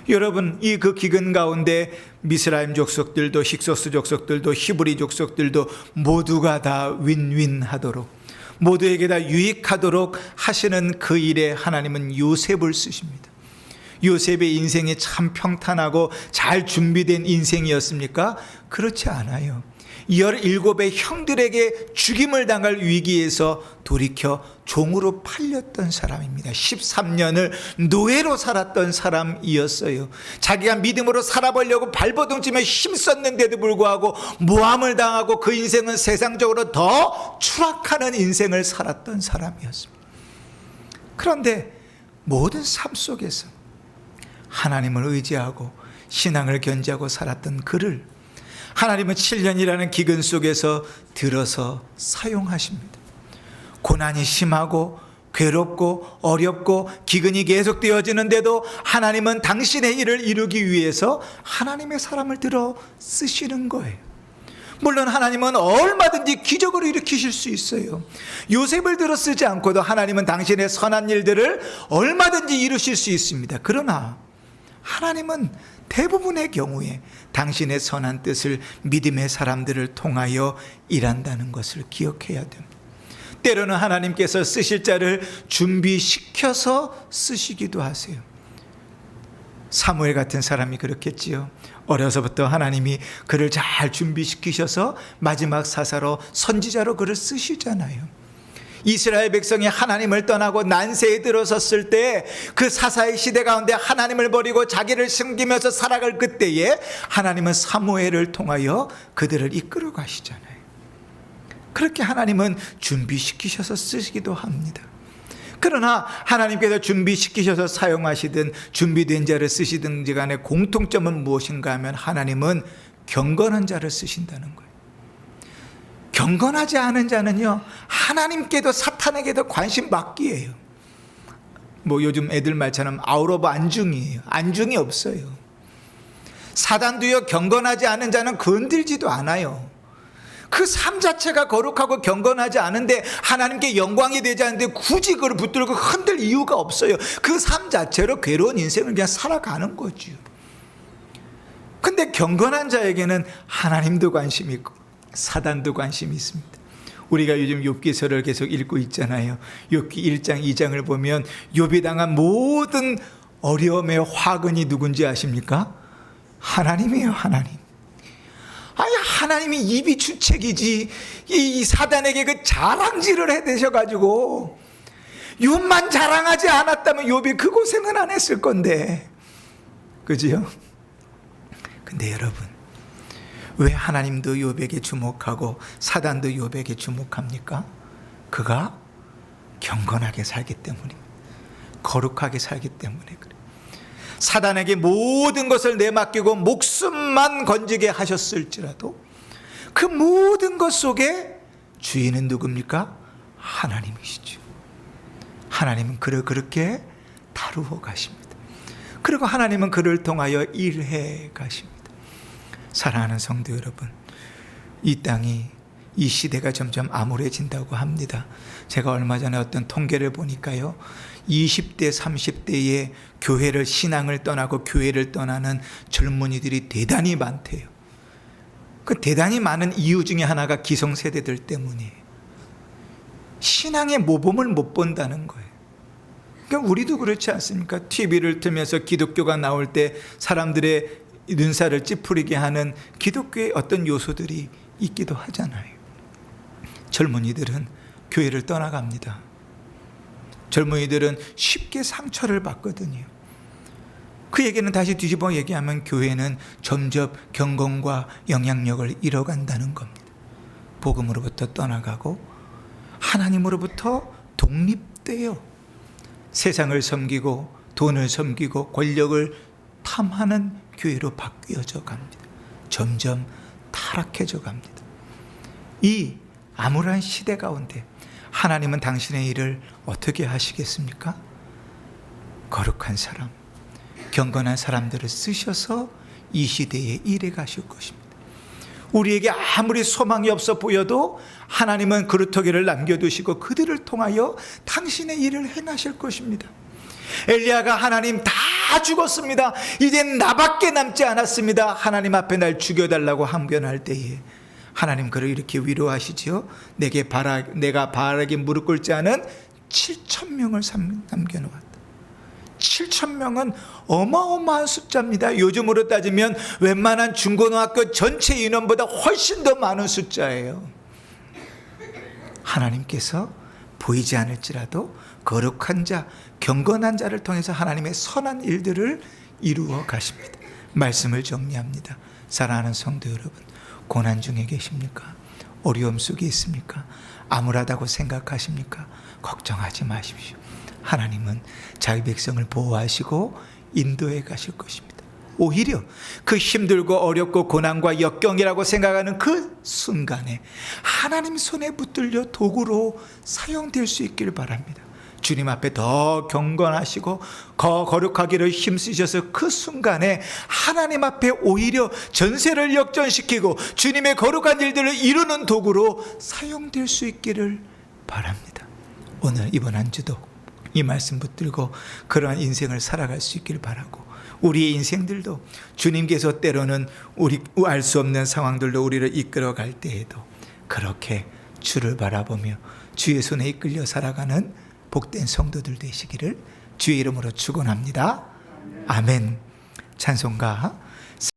여러분, 이 그 기근 가운데 미스라임 족속들도 힉소스 족속들도 히브리 족속들도 모두가 다 윈윈하도록, 모두에게 다 유익하도록 하시는 그 일에 하나님은 요셉을 쓰십니다. 요셉의 인생이 참 평탄하고 잘 준비된 인생이었습니까? 그렇지 않아요. 17의 형들에게 죽임을 당할 위기에서 돌이켜 종으로 팔렸던 사람입니다. 13년을 노예로 살았던 사람이었어요. 자기가 믿음으로 살아보려고 발버둥 치며 힘썼는데도 불구하고 모함을 당하고 그 인생은 세상적으로 더 추락하는 인생을 살았던 사람이었습니다. 그런데 모든 삶 속에서 하나님을 의지하고 신앙을 견지하고 살았던 그를 하나님은 7년이라는 기근 속에서 들어서 사용하십니다. 고난이 심하고 괴롭고 어렵고 기근이 계속되어지는데도 하나님은 당신의 일을 이루기 위해서 하나님의 사람을 들어 쓰시는 거예요. 물론 하나님은 얼마든지 기적을 일으키실 수 있어요. 요셉을 들어 쓰지 않고도 하나님은 당신의 선한 일들을 얼마든지 이루실 수 있습니다. 그러나 하나님은 대부분의 경우에 당신의 선한 뜻을 믿음의 사람들을 통하여 일한다는 것을 기억해야 됩니다. 때로는 하나님께서 쓰실 자를 준비시켜서 쓰시기도 하세요. 사무엘 같은 사람이 그렇겠지요. 어려서부터 하나님이 그를 잘 준비시키셔서 마지막 사사로 선지자로 그를 쓰시잖아요. 이스라엘 백성이 하나님을 떠나고 난세에 들어섰을 때 그 사사의 시대 가운데 하나님을 버리고 자기를 숨기면서 살아갈 그때에 하나님은 사무엘을 통하여 그들을 이끌어 가시잖아요. 그렇게 하나님은 준비시키셔서 쓰시기도 합니다. 그러나 하나님께서 준비시키셔서 사용하시든 준비된 자를 쓰시든 간에 공통점은 무엇인가 하면 하나님은 경건한 자를 쓰신다는 거예요. 경건하지 않은 자는요, 하나님께도 사탄에게도 관심 받기예요. 뭐 요즘 애들 말처럼 아웃 오브 안중이에요. 안중이 없어요. 사단도요, 경건하지 않은 자는 건들지도 않아요. 그 삶 자체가 거룩하고 경건하지 않은데 하나님께 영광이 되지 않는데 굳이 그걸 붙들고 흔들 이유가 없어요. 그 삶 자체로 괴로운 인생을 그냥 살아가는 거죠. 근데 경건한 자에게는 하나님도 관심이 있고 사단도 관심이 있습니다. 우리가 요즘 욥기서를 계속 읽고 있잖아요. 욥기 1장 2장을 보면 욥이 당한 모든 어려움의 화근이 누군지 아십니까? 하나님이에요. 하나님. 아니, 하나님이 입이 주책이지 이 사단에게 그 자랑질을 해대셔가지고 욥만 자랑하지 않았다면 욥이 그 고생은 안 했을 건데, 그지요? 근데 여러분, 왜 하나님도 욥에게 주목하고 사단도 욥에게 주목합니까? 그가 경건하게 살기 때문입니다. 거룩하게 살기 때문에 그래요. 사단에게 모든 것을 내맡기고 목숨만 건지게 하셨을지라도 그 모든 것 속에 주인은 누굽니까? 하나님이시죠. 하나님은 그를 그렇게 다루어 가십니다. 그리고 하나님은 그를 통하여 일해 가십니다. 사랑하는 성도 여러분, 이 땅이, 이 시대가 점점 암울해진다고 합니다. 제가 얼마 전에 어떤 통계를 보니까요, 20대 30대에 교회를, 신앙을 떠나고 교회를 떠나는 젊은이들이 대단히 많대요. 그 대단히 많은 이유 중에 하나가 기성세대들 때문이에요. 신앙의 모범을 못 본다는 거예요. 그러니까 우리도 그렇지 않습니까? TV를 틀면서 기독교가 나올 때 사람들의 눈살을 찌푸리게 하는 기독교의 어떤 요소들이 있기도 하잖아요. 젊은이들은 교회를 떠나갑니다. 젊은이들은 쉽게 상처를 받거든요. 그 얘기는 다시 뒤집어 얘기하면 교회는 점점 경건과 영향력을 잃어간다는 겁니다. 복음으로부터 떠나가고 하나님으로부터 독립돼요. 세상을 섬기고 돈을 섬기고 권력을 탐하는 교회로 바뀌어져 갑니다. 점점 타락해져 갑니다. 이 암울한 시대 가운데 하나님은 당신의 일을 어떻게 하시겠습니까? 거룩한 사람, 경건한 사람들을 쓰셔서 이 시대에 일해 가실 것입니다. 우리에게 아무리 소망이 없어 보여도 하나님은 그루터기를 남겨두시고 그들을 통하여 당신의 일을 행하실 것입니다. 엘리야가 하나님 다 다 죽었습니다. 이젠 나밖에 남지 않았습니다. 하나님 앞에 날 죽여달라고 항변할 때에 하나님 그를 이렇게 위로하시지요. 내가 바라게 무릎 꿇지 않은 7,000명을 남겨놓았다. 7,000명은 어마어마한 숫자입니다. 요즘으로 따지면 웬만한 중고등학교 전체 인원보다 훨씬 더 많은 숫자예요. 하나님께서 보이지 않을지라도 거룩한 자, 경건한 자를 통해서 하나님의 선한 일들을 이루어 가십니다. 말씀을 정리합니다. 사랑하는 성도 여러분, 고난 중에 계십니까? 어려움 속에 있습니까? 암울하다고 생각하십니까? 걱정하지 마십시오. 하나님은 자기 백성을 보호하시고 인도해 가실 것입니다. 오히려 그 힘들고 어렵고 고난과 역경이라고 생각하는 그 순간에 하나님 손에 붙들려 도구로 사용될 수 있기를 바랍니다. 주님 앞에 더 경건하시고 거룩하기를 힘쓰셔서 그 순간에 하나님 앞에 오히려 전세를 역전시키고 주님의 거룩한 일들을 이루는 도구로 사용될 수 있기를 바랍니다. 오늘 이번 한 주도 이 말씀 붙들고 그러한 인생을 살아갈 수 있기를 바라고, 우리의 인생들도 주님께서 때로는 우리 알 수 없는 상황들로 우리를 이끌어 갈 때에도 그렇게 주를 바라보며 주의 손에 이끌려 살아가는 복된 성도들 되시기를 주의 이름으로 축원합니다. 아멘. 찬송가